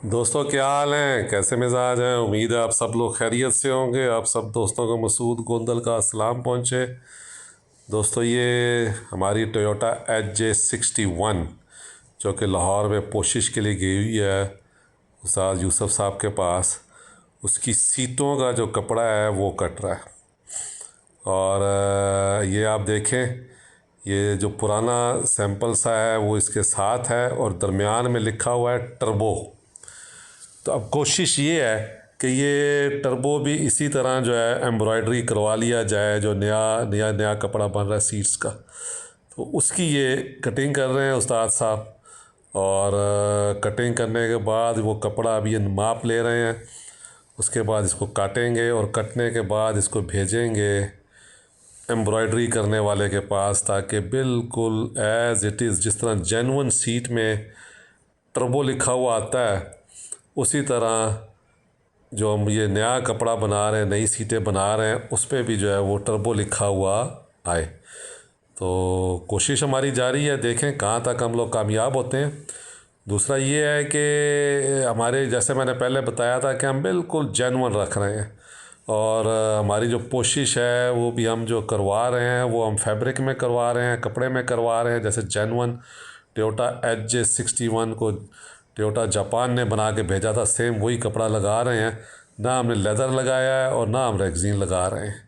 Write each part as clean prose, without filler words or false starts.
दोस्तों क्या हाल हैं, कैसे मिजाज हैं। उम्मीद है आप सब लोग खैरियत से होंगे। आप सब दोस्तों को मसूद गोंदल का सलाम पहुँचे। दोस्तों ये हमारी टोयोटा HJ61 जो कि लाहौर में पोशिश के लिए गई हुई है उस्ताद यूसुफ साहब के पास, उसकी सीटों का जो कपड़ा है वो कट रहा है। और ये आप देखें, ये जो पुराना सैंपल सा है वो इसके साथ है और दरमियान में लिखा हुआ है टर्बो। तो अब कोशिश ये है कि ये टर्बो भी इसी तरह जो है एम्ब्रॉयडरी करवा लिया जाए, जो नया नया नया कपड़ा बन रहा है सीट्स का। तो उसकी ये कटिंग कर रहे हैं उस्ताद साहब। और कटिंग करने के बाद वो कपड़ा अभी ये माप ले रहे हैं। उसके बाद इसको काटेंगे और कटने के बाद इसको भेजेंगे एम्ब्रॉयडरी करने वाले के पास, ताकि बिल्कुल एज़ इट इज़ जिस तरह जेन्युइन सीट में टर्बो लिखा हुआ आता है उसी तरह जो हम ये नया कपड़ा बना रहे हैं, नई सीटें बना रहे हैं, उस पर भी जो है वो टर्बो लिखा हुआ आए। तो कोशिश हमारी जारी है, देखें कहाँ तक हम लोग कामयाब होते हैं। दूसरा ये है कि हमारे, जैसे मैंने पहले बताया था, कि हम बिल्कुल जेन्युइन रख रहे हैं। और हमारी जो कोशिश है वो भी हम जो करवा रहे हैं वो हम फैब्रिक में करवा रहे हैं, कपड़े में करवा रहे हैं। जैसे जेन्युइन टोयोटा HJ61 को टोयोटा जापान ने बना के भेजा था, सेम वही कपड़ा लगा रहे हैं। ना हमने लेदर लगाया है और ना हम रेक्जीन लगा रहे हैं।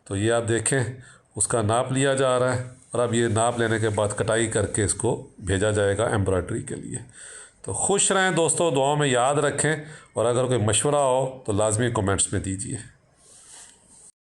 तो ये आप देखें, उसका नाप लिया जा रहा है और अब ये नाप लेने के बाद कटाई करके इसको भेजा जाएगा एम्ब्रॉयडरी के लिए। तो खुश रहें दोस्तों, दुआओं में याद रखें, और अगर कोई मशवरा हो तो लाजमी कमेंट्स में दीजिए।